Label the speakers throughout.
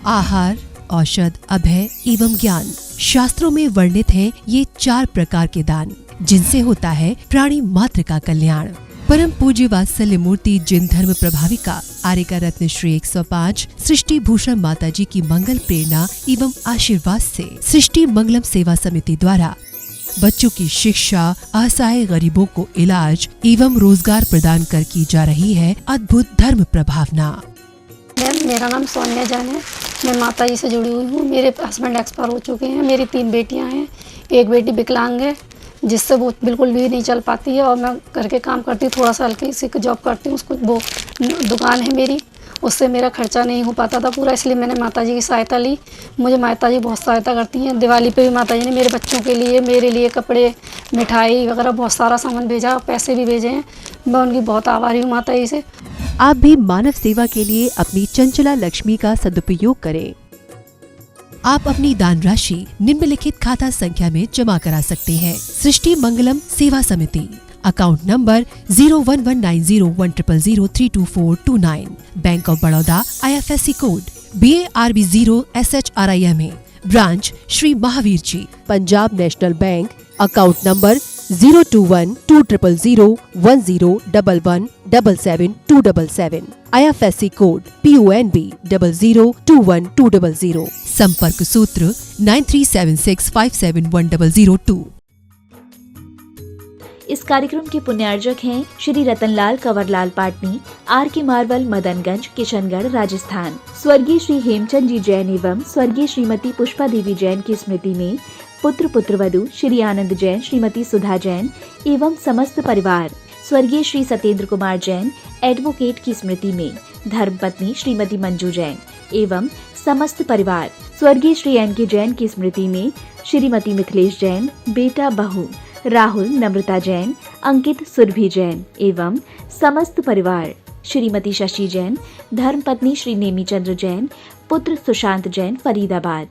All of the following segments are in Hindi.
Speaker 1: आहार, औषध, अभय एवं ज्ञान। शास्त्रों में वर्णित हैं ये 4 प्रकार के दान, जिनसे होता है प्राणी मात्र का कल्याण। परम पूज्य वात्सल्य मूर्ति जिन धर्म प्रभाविका आर्यका रत्न श्री 105 सृष्टि भूषण माता जी की मंगल प्रेरणा एवं आशीर्वाद से सृष्टि मंगलम सेवा समिति द्वारा बच्चों की शिक्षा, असहाय गरीबों को इलाज एवं रोजगार प्रदान कर की जा रही है अद्भुत धर्म प्रभावना।
Speaker 2: मेरा नाम सोनिया जान है। मैं माता जी से जुड़ी हुई हूँ। मेरे हस्बैंड एक्सपायर हो चुके हैं। मेरी 3 बेटियाँ हैं। एक बेटी विकलांग है, जिससे वो बिल्कुल भी नहीं चल पाती है, और मैं घर के काम करती हूँ, थोड़ा सा हल्की सी जॉब करती हूँ। उसको वो दुकान है मेरी, उससे मेरा खर्चा नहीं हो पाता था पूरा, इसलिए मैंने माता जी की सहायता ली। मुझे माता जी बहुत सहायता करती हैं। दिवाली पे भी माता जी ने मेरे बच्चों के लिए, मेरे लिए कपड़े, मिठाई वगैरह बहुत सारा सामान भेजा, पैसे भी भेजे हैं। मैं उनकी बहुत आभारी हूँ माता जी से।
Speaker 1: आप भी मानव सेवा के लिए अपनी चंचला लक्ष्मी का सदुपयोग करें। आप अपनी दान राशि निम्नलिखित खाता संख्या में जमा करा सकते हैं। सृष्टि Mangalam Seva Samiti, account number 01190100032429, bank of Baroda, IFSC code BARB 0SHRIMA, branch Shri Mahavir ji, Punjab national bank, account number 0212010117777, IFSC code PONB 0021200, संपर्क सूत्र 9376571002।
Speaker 3: इस कार्यक्रम के पुण्यार्जक हैं श्री रतनलाल कंवरलाल पाटनी, RK मार्बल, मदनगंज, किशनगढ़, राजस्थान। स्वर्गीय श्री हेमचंद जी जैन एवं स्वर्गीय श्रीमती पुष्पा देवी जैन की स्मृति में पुत्र पुत्रवधू श्री आनंद जैन, श्रीमती सुधा जैन एवं समस्त परिवार। स्वर्गीय श्री सत्येंद्र कुमार जैन एडवोकेट की स्मृति में धर्मपत्नी श्रीमती मंजू जैन एवं समस्त परिवार। स्वर्गीय श्री NK जैन की स्मृति में श्रीमती मिथिलेश जैन, बेटा बहू राहुल नम्रता जैन, अंकित सुरभि जैन एवं समस्त परिवार। श्रीमती शशि जैन, धर्मपत्नी श्री नेमी चंद्र जैन, पुत्र सुशांत जैन, फरीदाबाद।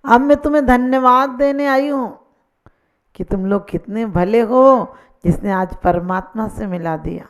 Speaker 4: अब मैं तुम्हें धन्यवाद देने आई हूँ कि तुम लोग कितने भले हो, जिसने आज परमात्मा से मिला दिया।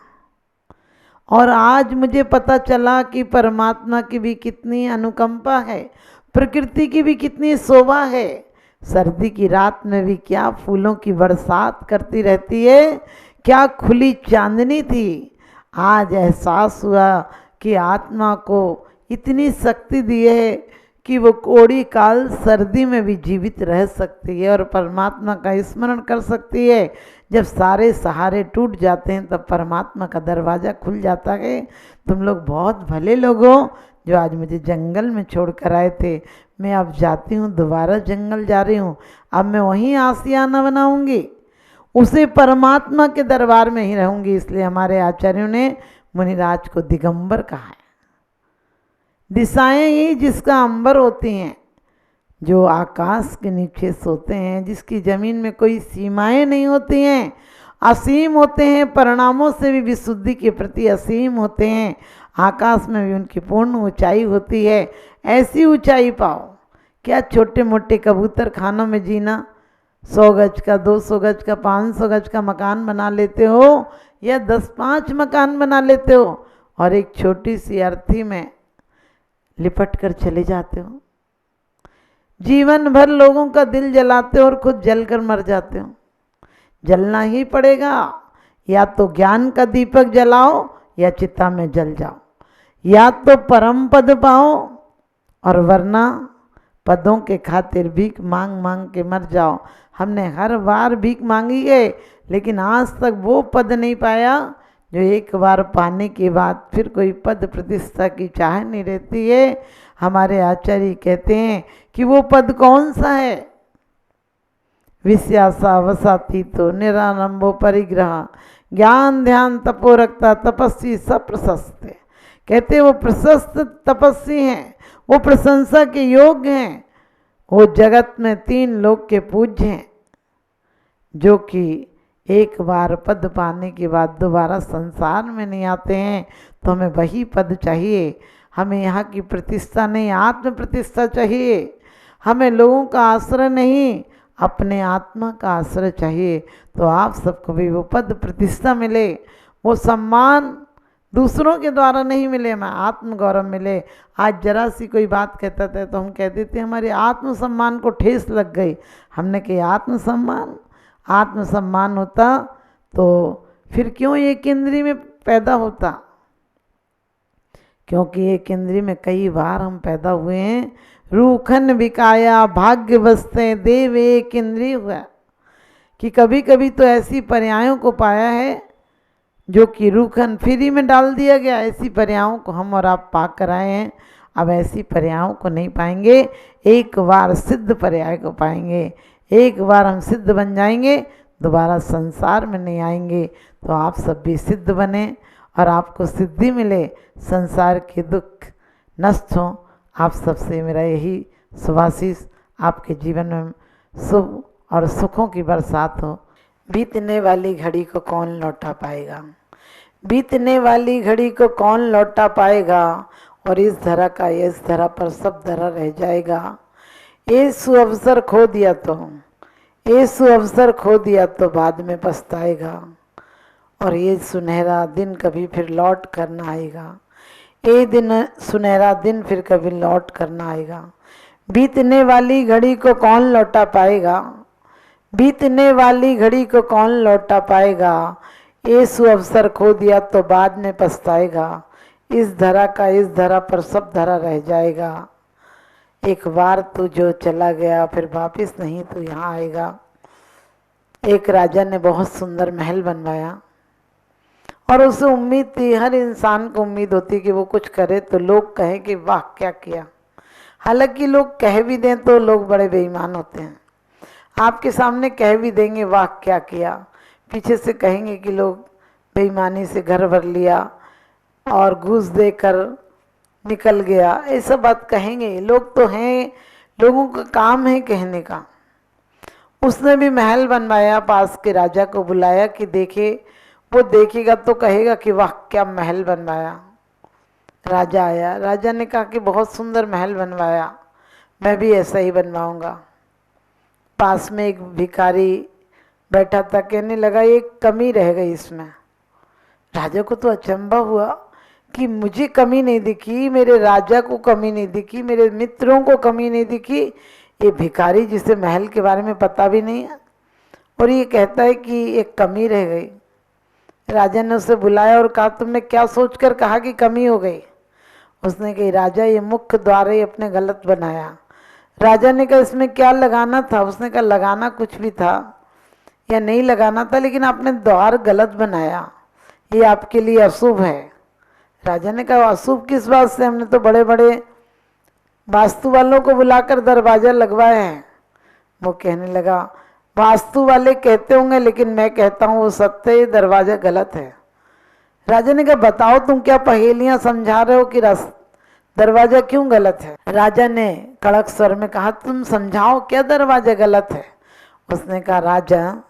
Speaker 4: और आज मुझे पता चला कि परमात्मा की भी कितनी अनुकंपा है, प्रकृति की भी कितनी शोभा है। सर्दी की रात में भी क्या फूलों की बरसात करती रहती है, क्या खुली चांदनी थी। आज एहसास हुआ कि आत्मा को इतनी शक्ति दी है कि वो कोड़ी काल सर्दी में भी जीवित रह सकती है और परमात्मा का स्मरण कर सकती है। जब सारे सहारे टूट जाते हैं तब परमात्मा का दरवाज़ा खुल जाता है। तुम लोग बहुत भले लोग हो जो आज मुझे जंगल में छोड़ कर आए थे। मैं अब जाती हूँ, दोबारा जंगल जा रही हूँ। अब मैं वहीं आशियाना बनाऊंगी, उसे परमात्मा के दरबार में ही रहूंगी। इसलिए हमारे आचार्यों ने मुनिराज को दिगंबर कहा है। दिशाएं ही जिसका अंबर होती हैं, जो आकाश के नीचे सोते हैं, जिसकी ज़मीन में कोई सीमाएं नहीं होती हैं, असीम होते हैं, परिणामों से भी विशुद्धि के प्रति असीम होते हैं। आकाश में भी उनकी पूर्ण ऊंचाई होती है। ऐसी ऊंचाई पाओ। क्या छोटे मोटे कबूतर खानों में जीना, 100 गज का, 200 गज का, 500 गज का मकान बना लेते हो, या 10-5 मकान बना लेते हो और एक छोटी सी अर्थी में लिपट कर चले जाते हो। जीवन भर लोगों का दिल जलाते हो और खुद जलकर मर जाते हो। जलना ही पड़ेगा, या तो ज्ञान का दीपक जलाओ या चिता में जल जाओ, या तो परम पद पाओ और वरना पदों के खातिर भीख मांग मांग के मर जाओ। हमने हर बार भीख मांगी है, लेकिन आज तक वो पद नहीं पाया जो एक बार पाने के बाद फिर कोई पद प्रतिष्ठा की चाह नहीं रहती है। हमारे आचार्य कहते हैं कि वो पद कौन सा है। विश्यासा वसाती तो निरालंबो परिग्रह, ज्ञान ध्यान तपो रखता तपस्वी सब प्रशस्त। कहते वो प्रशस्त तपस्वी हैं, वो प्रशंसा के योग्य हैं, वो जगत में 3 लोक के पूज्य हैं, जो कि एक बार पद पाने के बाद दोबारा संसार में नहीं आते हैं। तो हमें वही पद चाहिए। हमें यहाँ की प्रतिष्ठा नहीं, आत्म प्रतिष्ठा चाहिए। हमें लोगों का आश्रय नहीं, अपने आत्मा का आश्रय चाहिए। तो आप सबको भी वो पद प्रतिष्ठा मिले, वो सम्मान दूसरों के द्वारा नहीं मिले, मैं आत्मगौरव मिले। आज जरा सी कोई बात कहता था तो हम कह देते हमारे आत्मसम्मान को ठेस लग गई। हमने कहा आत्मसम्मान होता तो फिर क्यों एक इंद्रिय में पैदा होता, क्योंकि एक इंद्रिय में कई बार हम पैदा हुए हैं। रूखन बिकाया भाग्य बसते देव एक इंद्रिय हुआ, कि कभी कभी तो ऐसी पर्यायों को पाया है जो कि रूखन फ्री में डाल दिया गया। ऐसी पर्यायों को हम और आप पा कर आए हैं, अब ऐसी पर्यायों को नहीं पाएंगे। एक बार सिद्ध पर्याय को पाएंगे, एक बार हम सिद्ध बन जाएंगे, दोबारा संसार में नहीं आएंगे। तो आप सब भी सिद्ध बने और आपको सिद्धि मिले, संसार के दुख नष्ट हों। आप सबसे मेरा यही शुभाशीष, आपके जीवन में शुभ और सुखों की बरसात हो। बीतने वाली घड़ी को कौन लौटा पाएगा, बीतने वाली घड़ी को कौन लौटा पाएगा, और इस धरा का इस धरा पर सब धरा रह जाएगा। ये सुअवसर खो दिया तो, ये सुअवसर खो दिया तो बाद में पछताएगा, और ये सुनहरा दिन कभी फिर लौट कर ना आएगा। ये दिन सुनहरा दिन फिर कभी लौट कर ना आएगा। बीतने वाली घड़ी को कौन लौटा पाएगा, बीतने वाली घड़ी को कौन लौटा पाएगा। ये सुअवसर खो दिया तो बाद में पछताएगा। इस धरा का इस धरा पर सब धरा रह जाएगा। एक बार तू जो चला गया फिर वापस नहीं तो यहाँ आएगा। एक राजा ने बहुत सुंदर महल बनवाया और उसे उम्मीद थी, हर इंसान को उम्मीद होती कि वो कुछ करे तो लोग कहें कि वाह क्या किया। हालांकि लोग कह भी दें तो लोग बड़े बेईमान होते हैं। आपके सामने कह भी देंगे वाह क्या किया, पीछे से कहेंगे कि लोग बेईमानी से घर भर लिया और घूस देकर निकल गया, ऐसा बात कहेंगे। लोग तो हैं, लोगों का काम है कहने का। उसने भी महल बनवाया, पास के राजा को बुलाया कि देखे, वो देखेगा तो कहेगा कि वाह क्या महल बनवाया। राजा आया, राजा ने कहा कि बहुत सुंदर महल बनवाया, मैं भी ऐसा ही बनवाऊंगा। पास में एक भिखारी बैठा था, कहने लगा एक कमी रह गई इसमें। राजा को तो अचंभा हुआ कि मुझे कमी नहीं दिखी, मेरे राजा को कमी नहीं दिखी, मेरे मित्रों को कमी नहीं दिखी, ये भिखारी जिसे महल के बारे में पता भी नहीं है और ये कहता है कि एक कमी रह गई। राजा ने उसे बुलाया और कहा तुमने क्या सोचकर कहा कि कमी हो गई। उसने कही राजा ये मुख्य द्वार ही अपने गलत बनाया। राजा ने कहा इसमें क्या लगाना था। उसने कहा लगाना कुछ भी था या नहीं लगाना था, लेकिन आपने द्वार गलत बनाया, ये आपके लिए अशुभ है। राजा ने कहा अशुभ किस बात से, हमने तो बड़े बड़े वास्तु वालों को बुलाकर दरवाजा लगवाए हैं। वो कहने लगा वास्तु वाले कहते होंगे लेकिन मैं कहता हूँ वो सत्य है, दरवाजा गलत है। राजा ने कहा बताओ तुम क्या पहेलियां समझा रहे हो कि दरवाजा क्यों गलत है। राजा ने कड़क स्वर में कहा तुम समझाओ क्या दरवाजा गलत है। उसने कहा राजा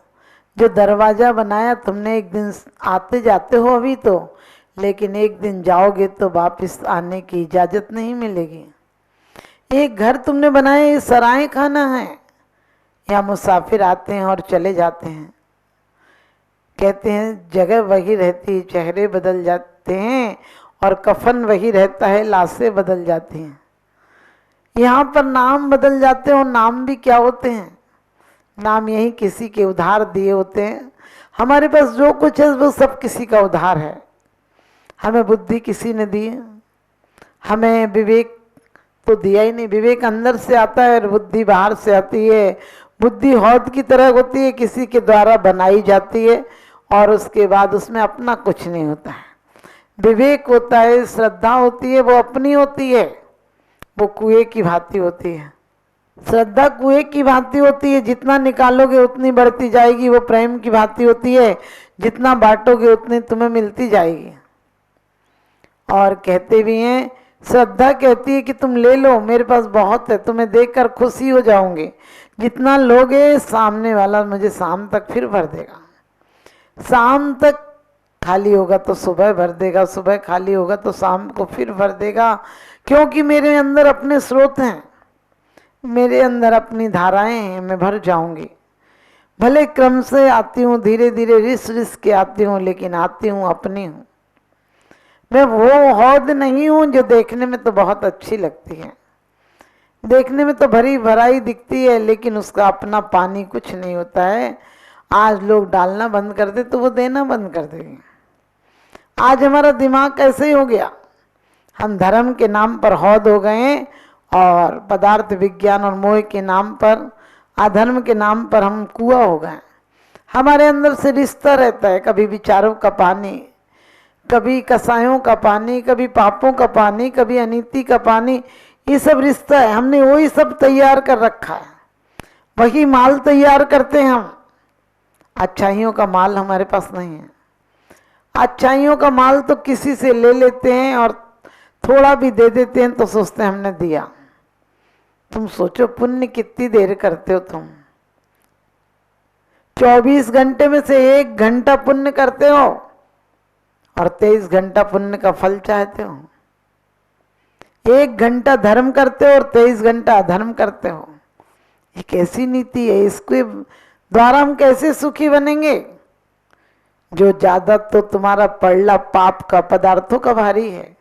Speaker 4: जो दरवाजा बनाया तुमने, एक दिन आते जाते हो अभी तो, लेकिन एक दिन जाओगे तो वापस आने की इजाजत नहीं मिलेगी। एक घर तुमने बनाया ये सराय खाना है, यहाँ मुसाफिर आते हैं और चले जाते हैं। कहते हैं जगह वही रहती, चेहरे बदल जाते हैं और कफन वही रहता है, लाशें बदल जाती हैं। यहाँ पर नाम बदल जाते हैं और नाम भी क्या होते हैं, नाम यही किसी के उधार दिए होते हैं। हमारे पास जो कुछ है वो सब किसी का उधार है। हमें बुद्धि किसी ने दी है, हमें विवेक तो दिया ही नहीं। विवेक अंदर से आता है और बुद्धि बाहर से आती है। बुद्धि हौद की तरह होती है, किसी के द्वारा बनाई जाती है और उसके बाद उसमें अपना कुछ नहीं होता है। विवेक होता है, श्रद्धा होती है, वो अपनी होती है, वो कुएं की भांति होती है। श्रद्धा कुएं की भांति होती है, जितना निकालोगे उतनी बढ़ती जाएगी। वो प्रेम की भांति होती है, जितना बांटोगे उतनी तुम्हें मिलती जाएगी। और कहते भी हैं, श्रद्धा कहती है कि तुम ले लो, मेरे पास बहुत है, तुम्हें देखकर खुशी हो जाओगे। जितना लोगे सामने वाला मुझे शाम तक फिर भर देगा। शाम तक खाली होगा तो सुबह भर देगा, सुबह खाली होगा तो शाम को फिर भर देगा, क्योंकि मेरे अंदर अपने स्रोत हैं, मेरे अंदर अपनी धाराएं हैं, मैं भर जाऊंगी। भले क्रम से आती हूँ, धीरे धीरे रिस रिस के आती हूँ, लेकिन आती हूँ अपनी हूँ। मैं वो हौद नहीं हूं जो देखने में तो बहुत अच्छी लगती है, देखने में तो भरी भराई दिखती है, लेकिन उसका अपना पानी कुछ नहीं होता है। आज लोग डालना बंद कर दे तो वो देना बंद कर देंगे। आज हमारा दिमाग कैसे हो गया, हम धर्म के नाम पर हौद हो गए और पदार्थ विज्ञान और मोह के नाम पर, अधर्म के नाम पर हम कुआं हो गए। हमारे अंदर से रिश्ता रहता है, कभी विचारों का पानी, कभी कसायों का पानी, कभी पापों का पानी, कभी अनीति का पानी, ये सब रिश्ता है। हमने वही सब तैयार कर रखा है, वही माल तैयार करते हैं हम। अच्छाइयों का माल हमारे पास नहीं है। अच्छाइयों का माल तो किसी से ले लेते हैं और थोड़ा भी दे देते हैं तो सोचते हैं हमने दिया। तुम सोचो पुण्य कितनी देर करते हो तुम। 24 घंटे में से 1 घंटा पुण्य करते हो और 23 घंटा पुण्य का फल चाहते हो। 1 घंटा धर्म करते हो और 23 घंटा अधर्म करते हो। ये कैसी नीति है, इसके द्वारा हम कैसे सुखी बनेंगे? जो ज्यादा तो तुम्हारा पड़ला पाप का, पदार्थों का भारी है।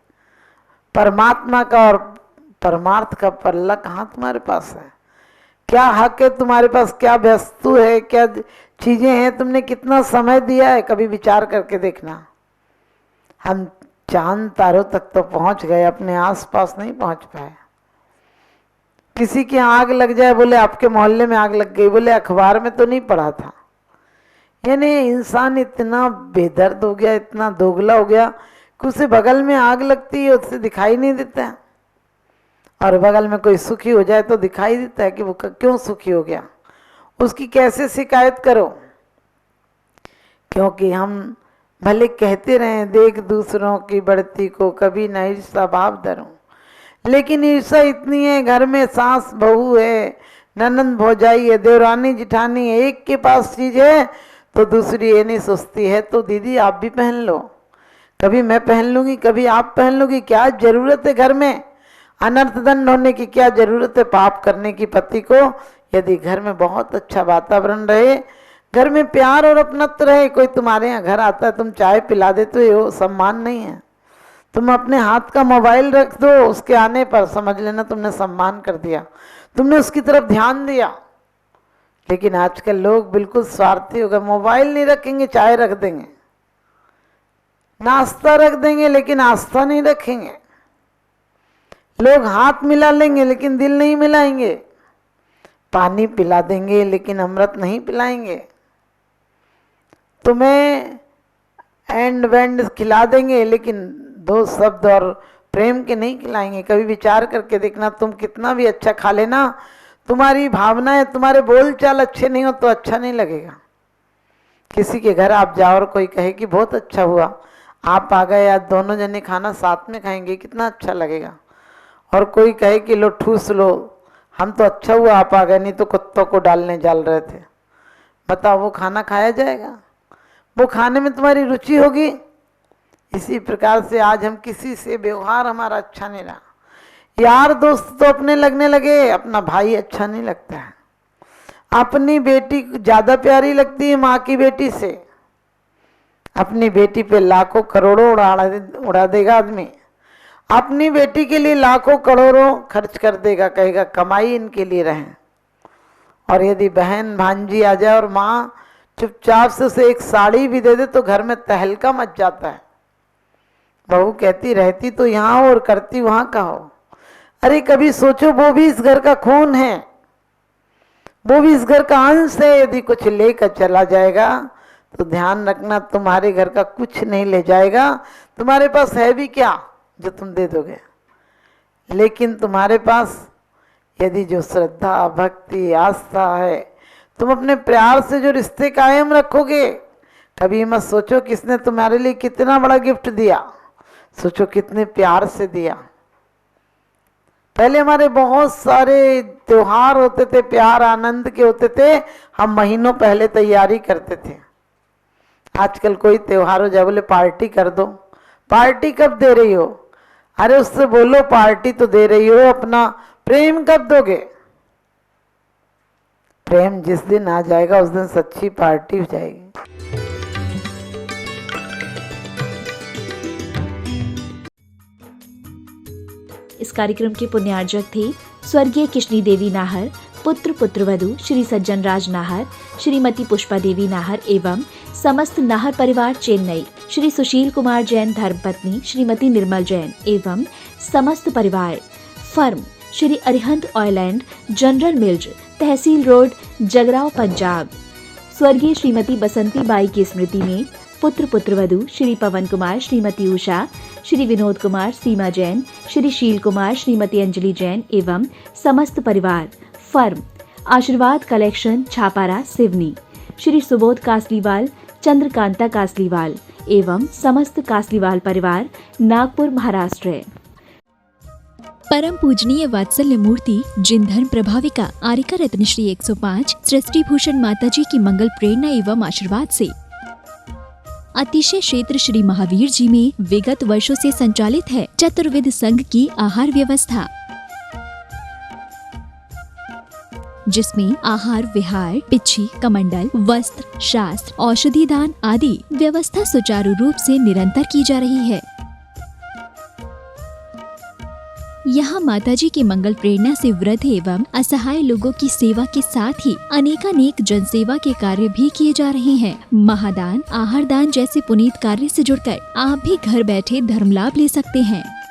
Speaker 4: परमात्मा का और परमार्थ का पल्ला कहाँ तुम्हारे पास है? क्या हक है तुम्हारे पास? क्या वस्तु है? क्या चीजें हैं? तुमने कितना समय दिया है? कभी विचार करके देखना। हम चांद तारों तक तो पहुंच गए, अपने आसपास नहीं पहुंच पाए। किसी की आग लग जाए, बोले आपके मोहल्ले में आग लग गई, बोले अखबार में तो नहीं पढ़ा था। यानी इंसान इतना बेदर्द हो गया, इतना दोगला हो गया कि उसे बगल में आग लगती है, उससे दिखाई नहीं देता है, और बगल में कोई सुखी हो जाए तो दिखाई देता है कि वो क्यों सुखी हो गया। उसकी कैसे शिकायत करो? क्योंकि हम भले कहते रहे देख दूसरों की बढ़ती को, कभी न ईर्षा भाव धरो, लेकिन ईर्षा इतनी है, घर में सास बहू है, ननंद भौजाई है, देवरानी जिठानी है, एक के पास चीज है तो दूसरी ये नहीं सोचती है तो दीदी आप भी पहन लो, कभी मैं पहन लूंगी, कभी आप पहन लोगी। क्या जरूरत है घर में अनर्थ दंड होने की? क्या जरूरत है पाप करने की पति को? यदि घर में बहुत अच्छा वातावरण रहे, घर में प्यार और अपनत्व रहे, कोई तुम्हारे यहाँ घर आता है, तुम चाय पिला देते हो, ये सम्मान नहीं है। तुम अपने हाथ का मोबाइल रख दो, उसके आने पर समझ लेना तुमने सम्मान कर दिया, तुमने उसकी तरफ ध्यान दिया। लेकिन आजकल लोग बिल्कुल स्वार्थी हो गए, मोबाइल नहीं रखेंगे, चाय रख देंगे, नाश्ता रख देंगे, लेकिन आस्था नहीं रखेंगे। लोग हाथ मिला लेंगे लेकिन दिल नहीं मिलाएंगे, पानी पिला देंगे लेकिन अमृत नहीं पिलाएंगे, तुम्हें एंड वेंड खिला देंगे लेकिन 2 शब्द और प्रेम के नहीं खिलाएंगे। कभी विचार करके देखना, तुम कितना भी अच्छा खा लेना, तुम्हारी भावनाएं, तुम्हारे बोल चाल अच्छे नहीं हो तो अच्छा नहीं लगेगा। किसी के घर आप जाओ और कोई कहे कि बहुत अच्छा हुआ, आप आ गए, आज दोनों जने खाना साथ में खाएंगे, कितना अच्छा लगेगा। और कोई कहे कि लो ठूस लो, हम तो अच्छा हुआ आप आ गए, नहीं तो कुत्तों को डालने डाल रहे थे। बताओ वो खाना खाया जाएगा? वो खाने में तुम्हारी रुचि होगी? इसी प्रकार से आज हम किसी से व्यवहार हमारा अच्छा नहीं रहा। यार दोस्त तो अपने लगने लगे, अपना भाई अच्छा नहीं लगता है। अपनी बेटी ज्यादा प्यारी लगती है माँ की बेटी से। अपनी बेटी पे लाखों करोड़ों उड़ा देगा आदमी, अपनी बेटी के लिए लाखों करोड़ों खर्च कर देगा, कहेगा कमाई इनके लिए रहे। और यदि बहन भांजी आ जाए और माँ चुपचाप से उसे एक साड़ी भी दे दे तो घर में तहलका मच जाता है। बहू कहती रहती तो यहाँ हो और करती वहां का हो। अरे कभी सोचो, वो भी इस घर का खून है, वो भी इस घर का अंश है। यदि कुछ लेकर चला जाएगा तो ध्यान रखना तुम्हारे घर का कुछ नहीं ले जाएगा। तुम्हारे पास है भी क्या जो तुम दे दोगे? लेकिन तुम्हारे पास यदि जो श्रद्धा भक्ति आस्था है, तुम अपने प्यार से जो रिश्ते कायम रखोगे, कभी मत सोचो किसने तुम्हारे लिए कितना बड़ा गिफ्ट दिया, सोचो कितने प्यार से दिया। पहले हमारे बहुत सारे त्योहार होते थे, प्यार आनंद के होते थे, हम महीनों पहले तैयारी करते थे। आजकल कोई त्योहार हो जाए बोले पार्टी कर दो, पार्टी कब दे रही हो? अरे उससे बोलो पार्टी तो दे रही हो, अपना प्रेम कब दोगे? प्रेम जिस दिन आ जाएगा उस दिन सच्ची पार्टी हो जाएगी।
Speaker 3: इस कार्यक्रम के पुण्यार्जक थे स्वर्गीय किशनी देवी नाहर, पुत्र पुत्रवधु श्री सज्जन राज नाहर, श्रीमती पुष्पा देवी नाहर एवं समस्त नाहर परिवार चेन्नई, श्री सुशील कुमार जैन धर्मपत्नी श्रीमती निर्मल जैन एवं समस्त परिवार। Firm Shri Arihant oil and general mills, तहसील रोड, जगराव, पंजाब। स्वर्गीय श्रीमती बसंती बाई की स्मृति में पुत्र पुत्रवधु श्री पवन कुमार, श्रीमती उषा, श्री विनोद कुमार, सीमा जैन, श्री शील कुमार, श्रीमती अंजलि जैन एवं समस्त परिवार। फर्म आशीर्वाद कलेक्शन, छापारा, सिवनी। श्री सुबोध कासलीवाल, चंद्रकांता कासलीवाल एवं समस्त कासलीवाल परिवार, नागपुर, महाराष्ट्र।
Speaker 5: परम पूजनीय वात्सल्य मूर्ति जिन धर्म प्रभाविका आरिका रत्न श्री 105 सृष्टि भूषण माताजी की मंगल प्रेरणा एवं आशीर्वाद से अतिशय क्षेत्र श्री महावीर जी में विगत वर्षों से संचालित है चतुर्विध संघ की आहार व्यवस्था, जिसमें आहार विहार, पिच्छी, कमंडल, वस्त्र, शास्त्र, औषधि दान आदि व्यवस्था सुचारू रूप से निरंतर की जा रही है। यहाँ माताजी की मंगल प्रेरणा से वृद्ध एवं असहाय लोगों की सेवा के साथ ही अनेकानेक जनसेवा के कार्य भी किए जा रहे हैं। महादान, आहार दान जैसे पुनीत कार्य से जुड़कर आप भी घर बैठे धर्म लाभ ले सकते हैं।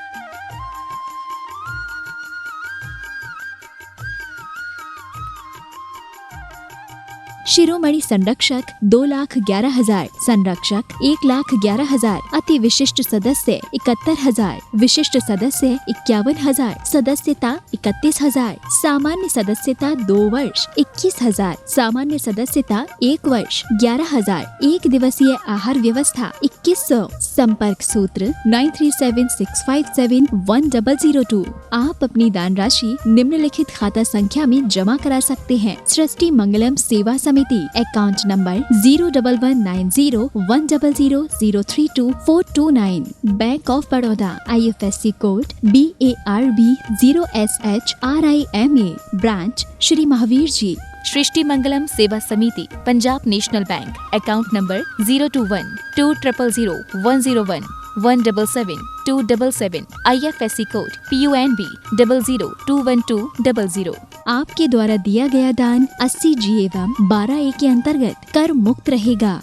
Speaker 5: शिरोमणि संरक्षक 2,11,000, संरक्षक 1,11,000, अति विशिष्ट सदस्य 71,000, विशिष्ट सदस्य 51,000, सदस्यता 31,000, सामान्य सदस्यता 2 वर्ष 21,000, सामान्य सदस्यता 1 वर्ष 11,000, एक दिवसीय आहार व्यवस्था 2100। संपर्क सूत्र 9376571002। आप अपनी दान राशि निम्नलिखित खाता संख्या में जमा करा सकते हैं। सृष्टि Mangalam Seva Samiti, account number 011901000032429, Bank of Baroda, IFSC code BARB 0SHRIMA, branch Shri Mahavir ji.
Speaker 6: Srishti Mangalam Seva Samiti, Punjab national bank, account number 021-200-101-177-277, IFSC code PUNB 0021200।
Speaker 5: आपके द्वारा दिया गया दान 80G एवं 12A के अंतर्गत कर मुक्त रहेगा।